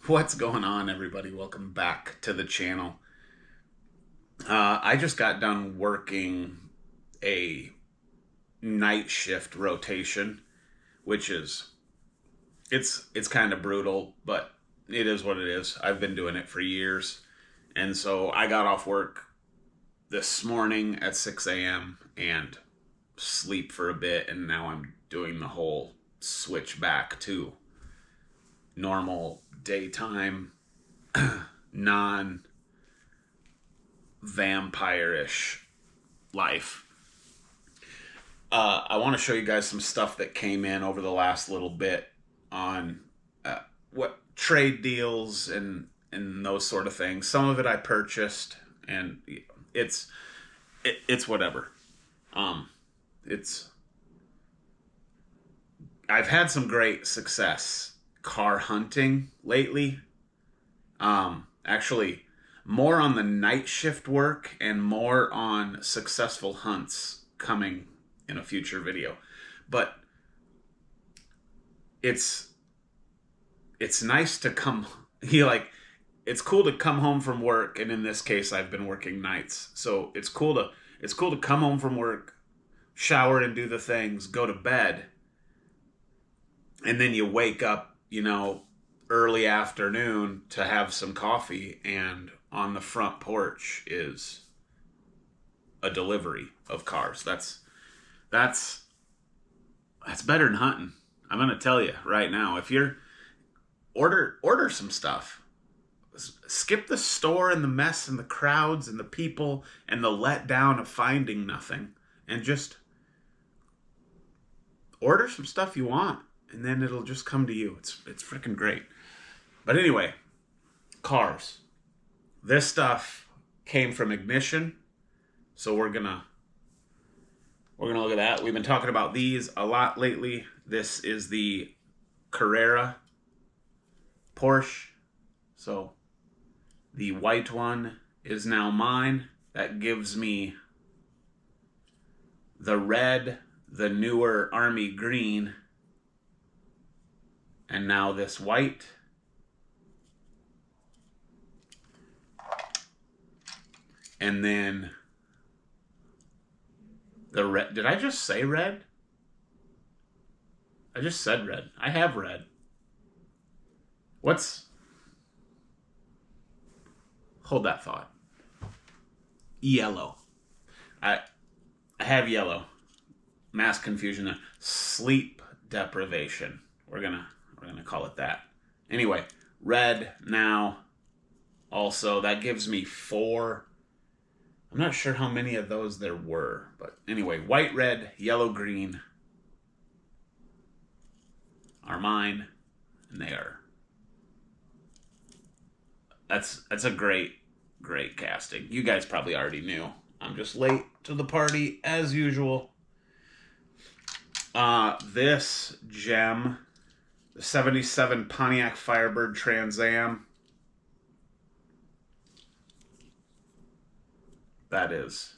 What's going on, everybody? Welcome back to the channel. I just got done working a night shift rotation, which is it's kind of brutal, but it is what it is. I've been doing it for years, and so I got off work this morning at 6 a.m. and sleep for a bit, and now I'm doing the whole switch back to normal daytime, non vampire-ish life. I want to show you guys some stuff that came in over the last little bit on what trade deals and those sort of things. Some of it I purchased, and it's whatever. It's I've had some great success car hunting lately. Actually, more on the night shift work and more on successful hunts coming in a future video. But it's nice to come it's cool to come home from work, and in this case I've been working nights. So it's cool to come home from work, shower and do the things, go to bed, and then you wake up, early afternoon to have some coffee, and on the front porch is a delivery of cars. That's better than hunting. I'm gonna tell you right now. If you're order some stuff, skip the store and the mess and the crowds and the people and the letdown of finding nothing, and just order some stuff you want, and then it'll just come to you. It's freaking great. But anyway, cars. This stuff came from Ignition, so we're gonna look at that. We've been talking about these a lot lately. This is the Carrera Porsche. So the white one is now mine. That gives me the red, the newer army green, and now this white. And then the red. Did I just say red? I just said red. I have red. Hold that thought. Yellow. I have yellow. Mass confusion there. Sleep deprivation. We're gonna call it that. Anyway, red now. Also, that gives me 4. I'm not sure how many of those there were, but anyway, white, red, yellow, green are mine, and they are. That's a great casting. You guys probably already knew. I'm just late to the party as usual. This gem, the 77 Pontiac Firebird Trans Am. That is.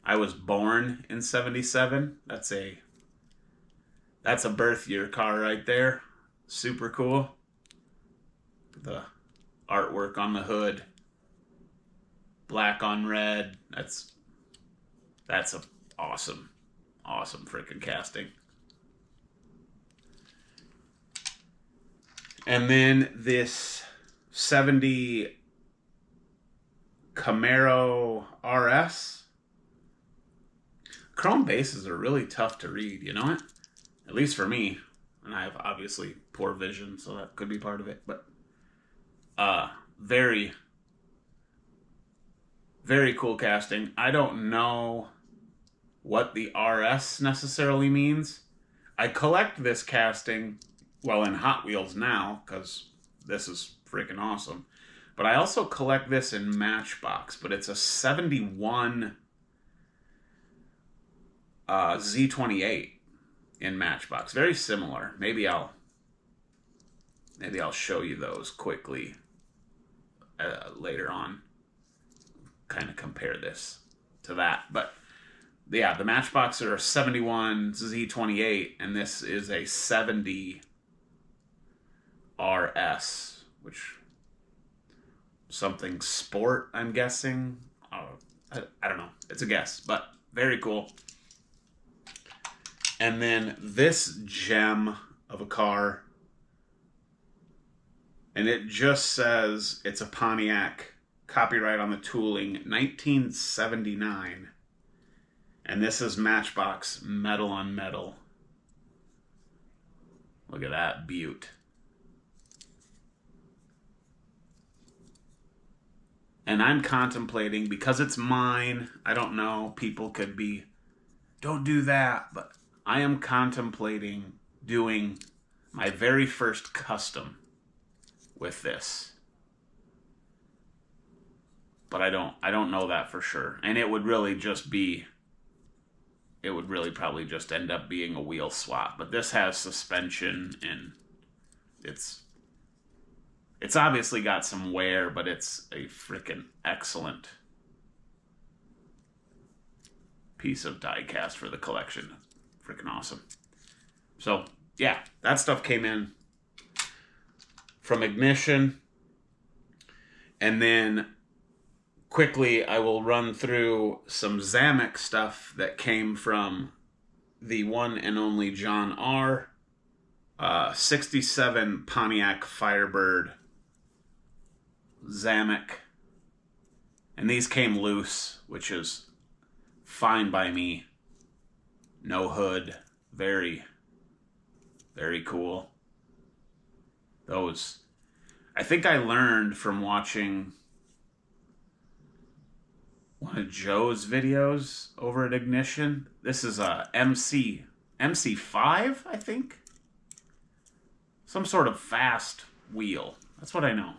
I was born in 77. That's a birth year car right there. Super cool. The artwork on the hood. Black on red. That's a awesome freaking casting. And then this 70 Camaro RS. Chrome bases are really tough to read, you know it? At least for me. And I have obviously poor vision, so that could be part of it. But very, very cool casting. I don't know what the RS necessarily means. I collect this casting, well, in Hot Wheels now, because this is freaking awesome. But I also collect this in Matchbox, but it's a 71 Z28 in Matchbox. Very similar. Maybe I'll show you those quickly later on. Kind of compare this to that. But yeah, the Matchbox are a 71 Z28, and this is a 70 RS which something sport, I'm guessing. I don't know. It's a guess, but very cool. And then this gem of a car, and it just says it's a Pontiac, copyright on the tooling, 1979. And this is Matchbox metal on metal. Look at that beaut. And I'm contemplating, because it's mine, I don't know, people could be, don't do that, but I am contemplating doing my very first custom with this. But I don't know that for sure. And it would really just be, it would really probably just end up being a wheel swap. But this has suspension, and it's obviously got some wear, but it's a freaking excellent piece of diecast for the collection. Freaking awesome. So, yeah, that stuff came in from Ignition. And then quickly, I will run through some Zamacs stuff that came from the one and only John R. 67 Pontiac Firebird Zamac. And these came loose, which is fine by me. No hood. Very, very cool. Those, I think I learned from watching one of Joe's videos over at Ignition. This is a MC5, I think. Some sort of fast wheel. That's what I know.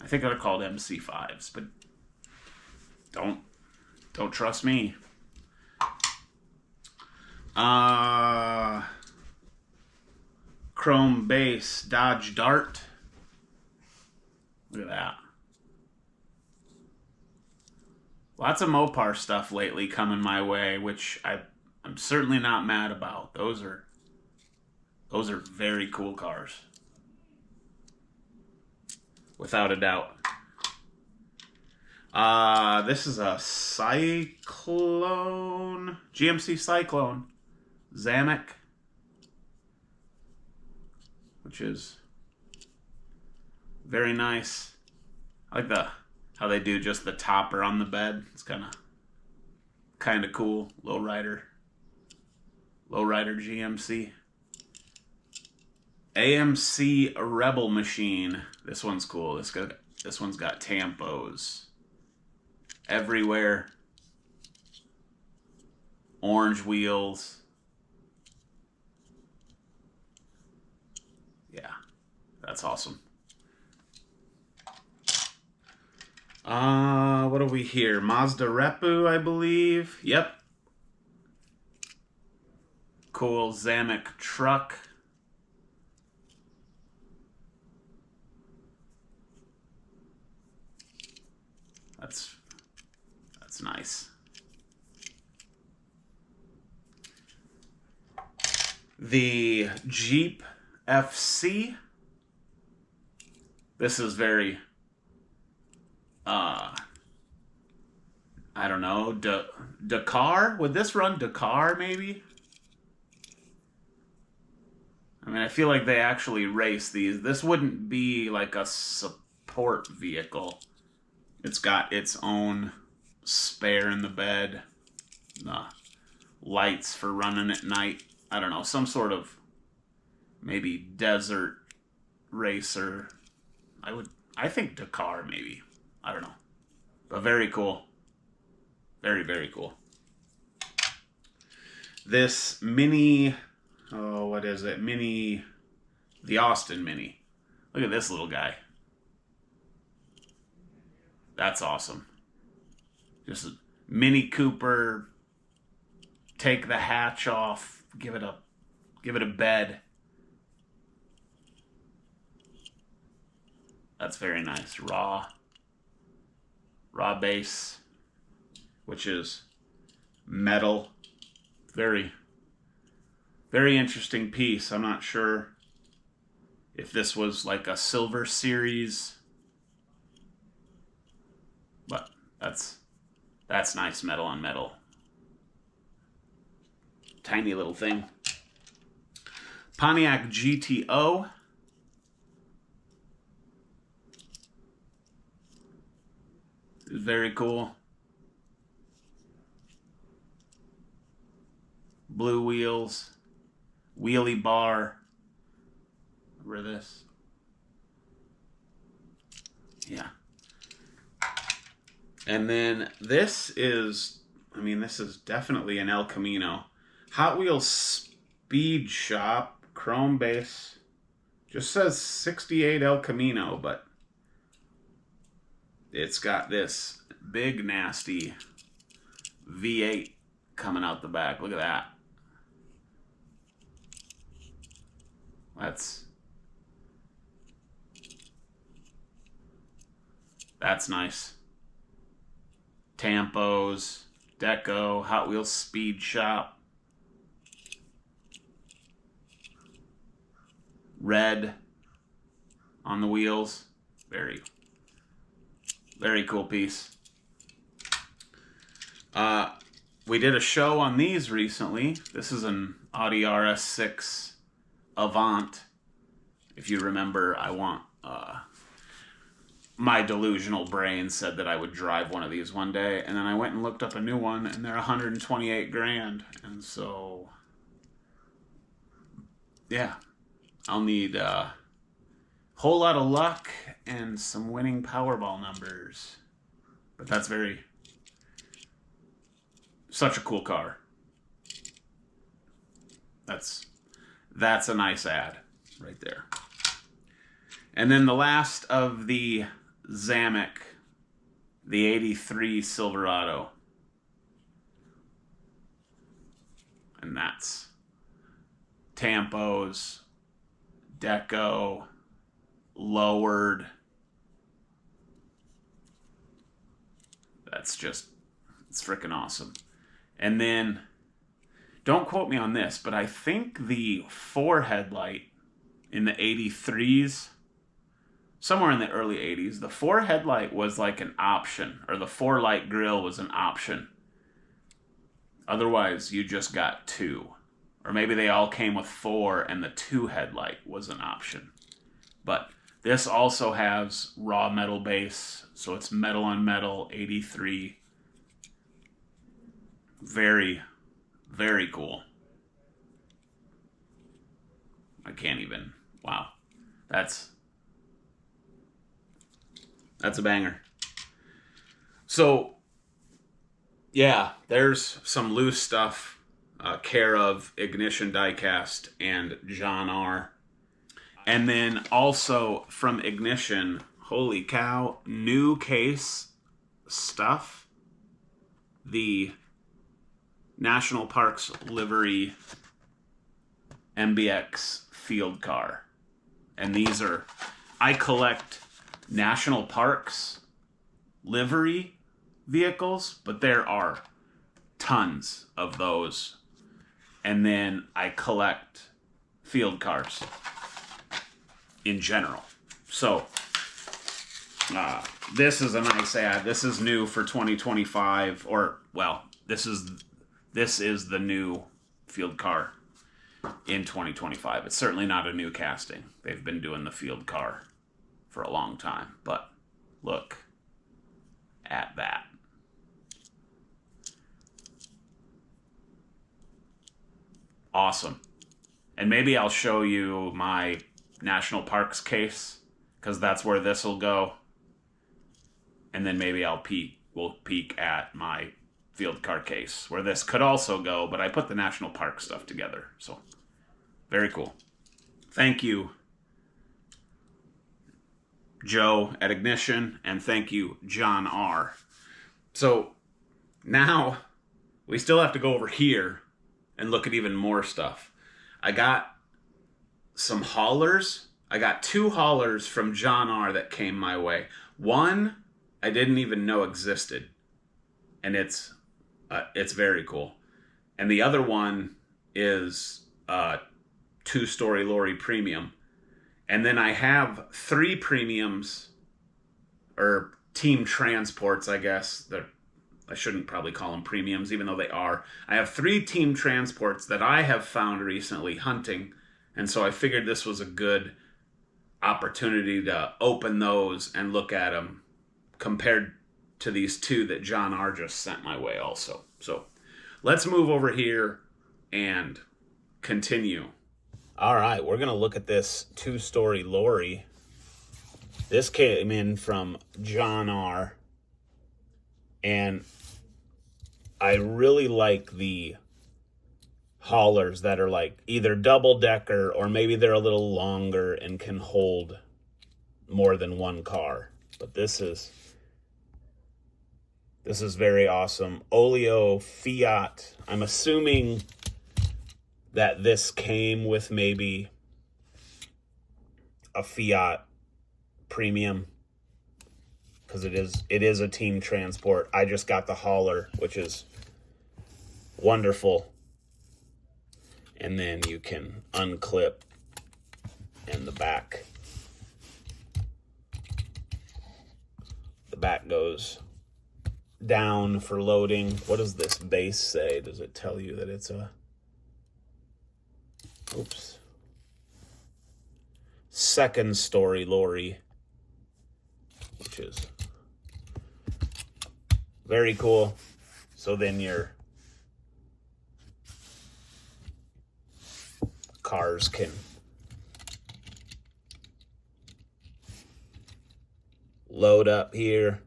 I think they're called MC5s, but don't trust me. Chrome base Dodge Dart. Look at that. Lots of Mopar stuff lately coming my way, which I'm certainly not mad about. Those are very cool cars. Without a doubt. This is a Cyclone, GMC Cyclone Zamac, which is very nice. I like how they do just the topper on the bed. It's kind of cool. Lowrider GMC. AMC Rebel Machine. This one's cool. This one's got tampos everywhere. Orange wheels. Yeah, that's awesome. What are we here? Mazda Repu, I believe. Yep. Cool Zamac truck. That's nice. The Jeep FC. This is very I don't know, Dakar? Would this run Dakar maybe? I mean, I feel like they actually race these. This wouldn't be like a support vehicle. It's got its own spare in the bed. Lights for running at night. I don't know, some sort of maybe desert racer. I think Dakar maybe. I don't know. But very cool. Very, very cool. This Mini, what is it? The Austin Mini. Look at this little guy. That's awesome. Just a Mini Cooper. Take the hatch off. Give it a bed. That's very nice. Raw base, which is metal. Very, very interesting piece. I'm not sure if this was like a silver series. But that's nice metal on metal. Tiny little thing. Pontiac GTO. Very cool. Blue wheels. Wheelie bar. Remember this? Yeah. And then this is, I mean, this is definitely an El Camino. Hot Wheels Speed Shop, chrome base. Just says 68 El Camino, but it's got this big, nasty V8 coming out the back. Look at that. That's nice. Tampos, Deco, Hot Wheels Speed Shop. Red on the wheels. Very, very cool piece. We did a show on these recently. This is an Audi RS6 Avant. If you remember, my delusional brain said that I would drive one of these one day, and then I went and looked up a new one, and they're 128 grand. And so, yeah, I'll need a whole lot of luck and some winning Powerball numbers. But that's such a cool car. That's a nice ad right there. And then the last of the Zamac, the 83 Silverado. And that's Tampos, Deco, lowered. It's freaking awesome. And then, don't quote me on this, but I think the 4 headlight in the 83s, somewhere in the early 80s, the 4 headlight was like an option, or the 4 light grille was an option. Otherwise, you just got 2. Or maybe they all came with 4 and the 2 headlight was an option. But this also has raw metal base, so it's metal on metal, 83. Very, very cool. I can't even, wow. That's a banger. So, yeah, there's some loose stuff, care of Ignition Diecast and John R. And then also from Ignition, holy cow, new case stuff. The National Parks livery MBX field car. And these are, I collect National Parks livery vehicles, but there are tons of those. And then I collect field cars in general. So this is a nice ad. This is new for 2025, or well, this is the new field car in 2025. It's certainly not a new casting. They've been doing the field car for a long time, but look at that. Awesome. And maybe I'll show you my National Parks case, because that's where this will go. And then maybe we'll peek at my field car case, where this could also go, but I put the National Park stuff together. So, very cool. Thank you, Joe at Ignition, and thank you, John R. So, now, we still have to go over here and look at even more stuff. I got some haulers. I got 2 haulers from John R. that came my way. One I didn't even know existed, and it's very cool. And the other one is 2-story lorry premium, And then I have 3 premiums, or team transports, I guess. I shouldn't probably call them premiums, even though they are. I have 3 team transports that I have found recently hunting, and so I figured this was a good opportunity to open those and look at them compared to these 2 that John R. just sent my way also. So let's move over here and continue. All right, we're going to look at this 2-story lorry. This came in from John R. And I really like the haulers that are like either double decker or maybe they're a little longer and can hold more than one car. But this is very awesome. Oleo Fiat. I'm assuming that this came with maybe a Fiat premium, because it is a team transport. I just got the hauler, which is wonderful. And then you can unclip and the back goes down for loading. What does this base say? Does it tell you that it's a second story lorry, which is very cool. So then your cars can load up here.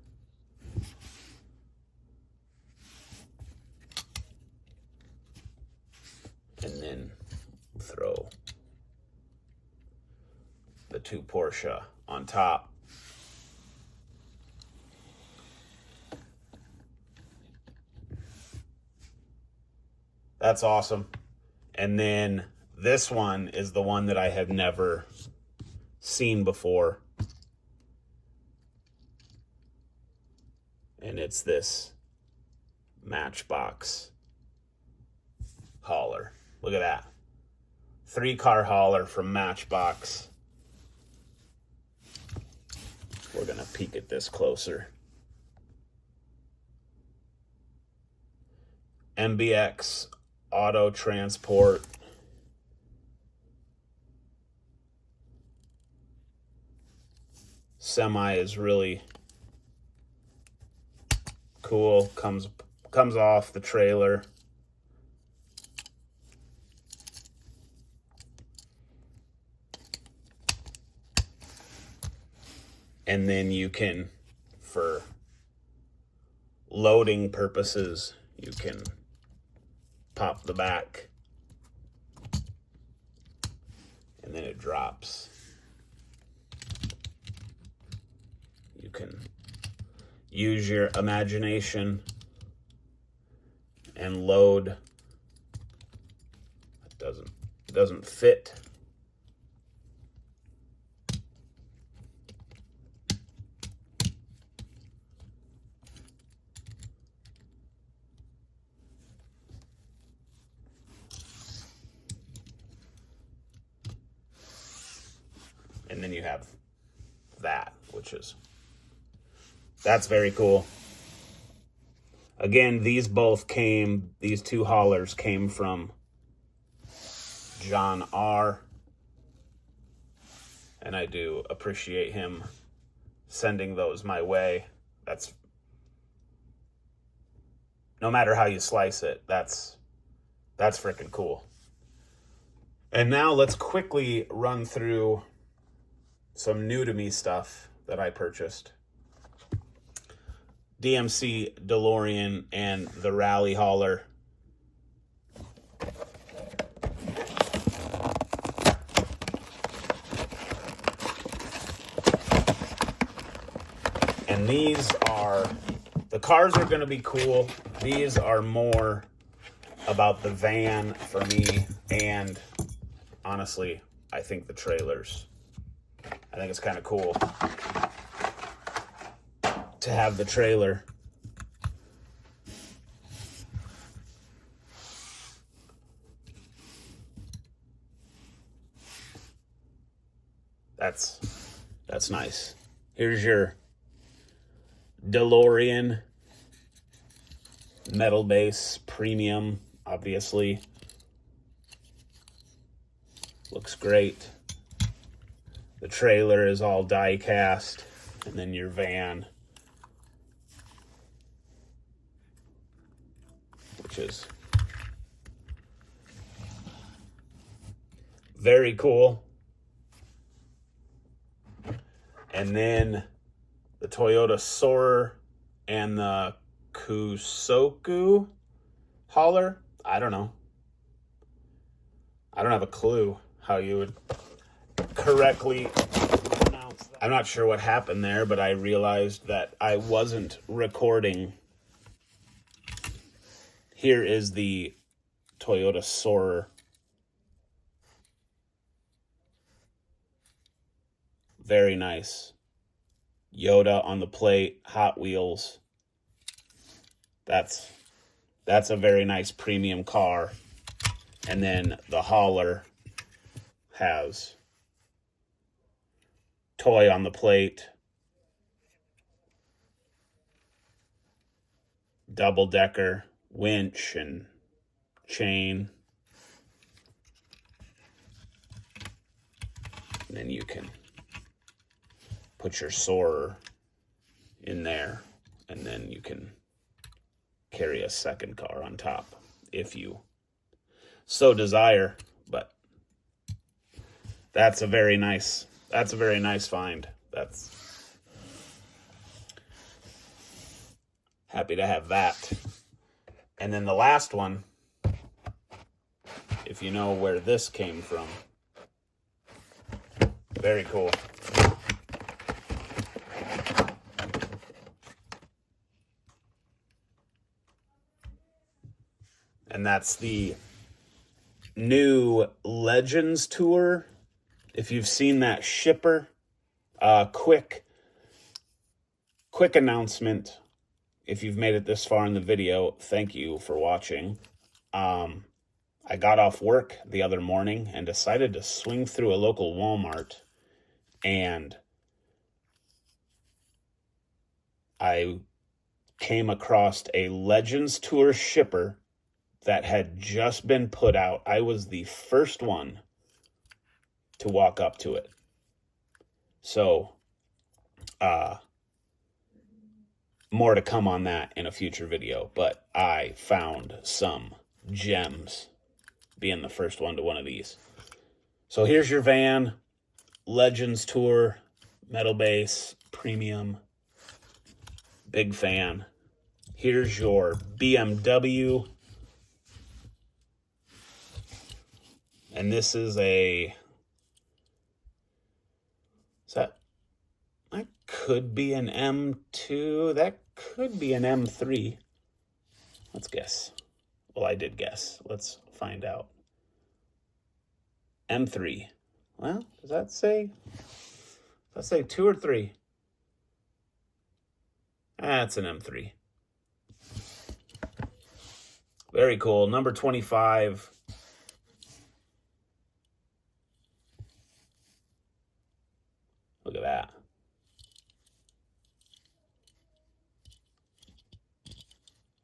And then throw the 2 Porsche on top. That's awesome. And then this one is the one that I have never seen before. And it's this Matchbox hauler. Look at that. 3-car hauler from Matchbox. We're going to peek at this closer. MBX Auto Transport. Semi is really cool. Comes off the trailer. And then you can, for loading purposes, you can pop the back and then it drops. You can use your imagination and load. It doesn't fit. And then you have that, that's very cool. Again, these 2 haulers came from John R. And I do appreciate him sending those my way. That's, no matter how you slice it, that's freaking cool. And now let's quickly run through some new to me stuff that I purchased. DMC DeLorean and the Rally Hauler. And the cars are going to be cool. These are more about the van for me, and honestly, I think the trailers. I think it's kind of cool to have the trailer. that's nice. Here's your DeLorean metal base premium, obviously. Looks great. The trailer is all die cast, and then your van, which is very cool. And then the Toyota Soarer and the Kusoku hauler. I don't know. I don't have a clue how you would correctly pronounce that. I'm not sure what happened there, but I realized that I wasn't recording. Here is the Toyota Soarer. Very nice. Yoda on the plate, Hot Wheels. That's a very nice premium car. And then the hauler has toy on the plate, double-decker, winch and chain. And then you can put your Soarer in there, and then you can carry a second car on top if you so desire. But that's a very nice find. That's happy to have that. And then the last one, if you know where this came from, very cool. And that's the new Legends Tour. If you've seen that shipper, quick announcement. If you've made it this far in the video, thank you for watching. I got off work the other morning and decided to swing through a local Walmart, and I came across a Legends Tour shipper that had just been put out. I was the first one to walk up to it. So, more to come on that in a future video, but I found some gems being the first one to one of these. So here's your van, Legends Tour, metal base, premium, big fan. Here's your BMW. And this is that could be an M2. That could be an M3. Let's guess. Well, I did guess. Let's find out. M3. Well, does that say 2 or 3? That's an M3. Very cool. Number 25. Look at that.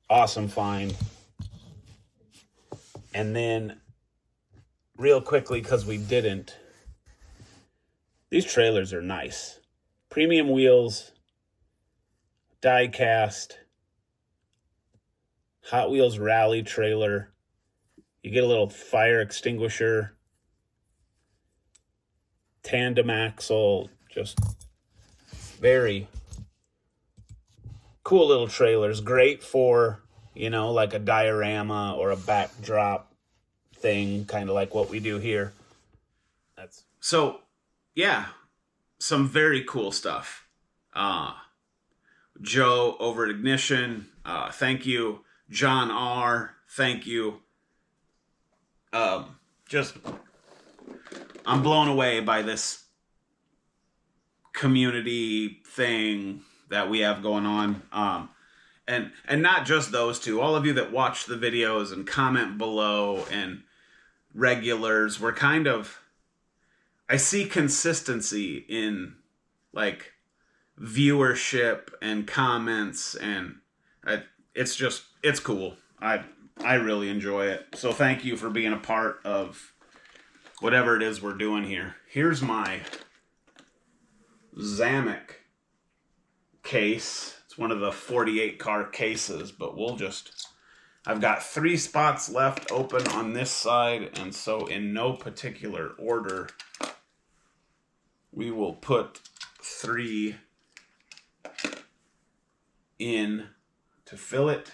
Awesome find. And then, real quickly, because we didn't, these trailers are nice. Premium wheels, die cast, Hot Wheels Rally trailer. You get a little fire extinguisher, tandem axle, just very cool little trailers. Great for, like a diorama or a backdrop thing, kind of like what we do here. So, yeah, some very cool stuff. Joe over at Ignition, thank you. John R., thank you. I'm blown away by this community thing that we have going on. And not just those two, all of you that watch the videos and comment below and regulars, we're I see consistency in like viewership and comments, and it's cool. I really enjoy it. So thank you for being a part of whatever it is we're doing here. Here's my Zamac case. It's one of the 48 car cases, but I've got 3 spots left open on this side, and so in no particular order, we will put 3 in to fill it.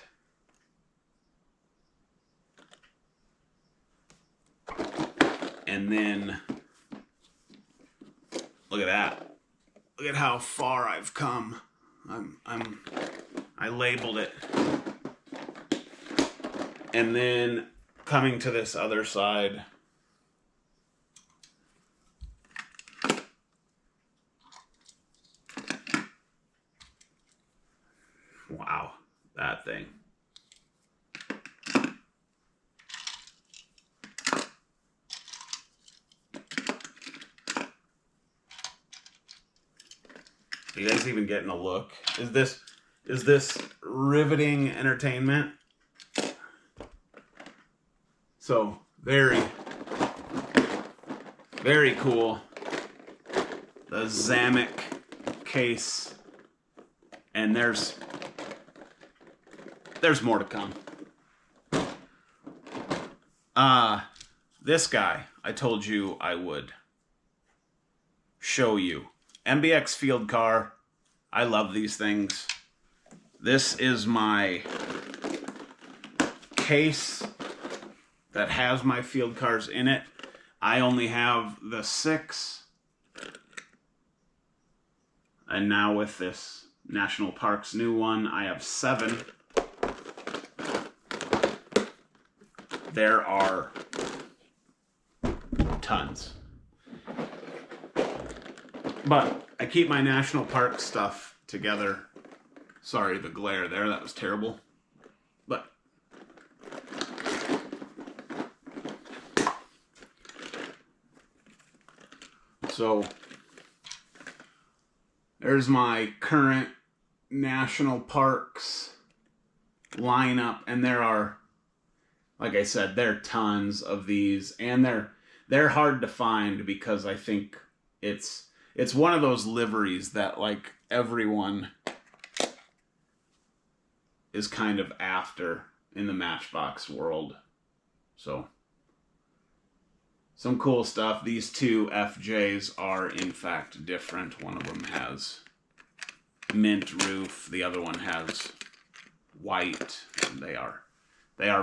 And then, look at that. Look at how far I've come. I labeled it. And then coming to this other side, wow, that thing. Are you guys even getting a look? Is this riveting entertainment? So very, very cool. The Zamac case, and there's more to come. This guy, I told you I would show you. MBX field car. I love these things. This is my case that has my field cars in it. I only have the 6. And now with this National Parks new one, I have 7. There are tons. But I keep my national park stuff together. Sorry, the glare there, that was terrible. But so there's my current national parks lineup, and there are, like I said, there are tons of these, and they're hard to find because I think it's one of those liveries that like everyone is kind of after in the Matchbox world. So some cool stuff. These 2 FJs are in fact different. One of them has mint roof, the other one has white. They are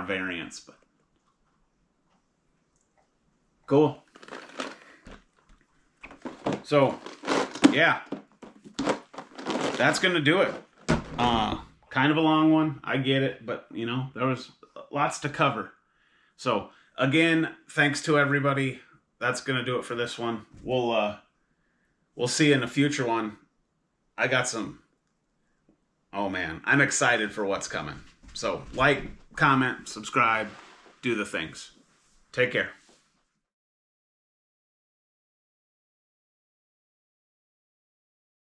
variants, but cool. So, yeah, that's going to do it. Kind of a long one, I get it, but, you know, there was lots to cover. So, again, thanks to everybody. That's going to do it for this one. We'll see you in a future one. I got some, oh man, I'm excited for what's coming. So, like, comment, subscribe, do the things. Take care.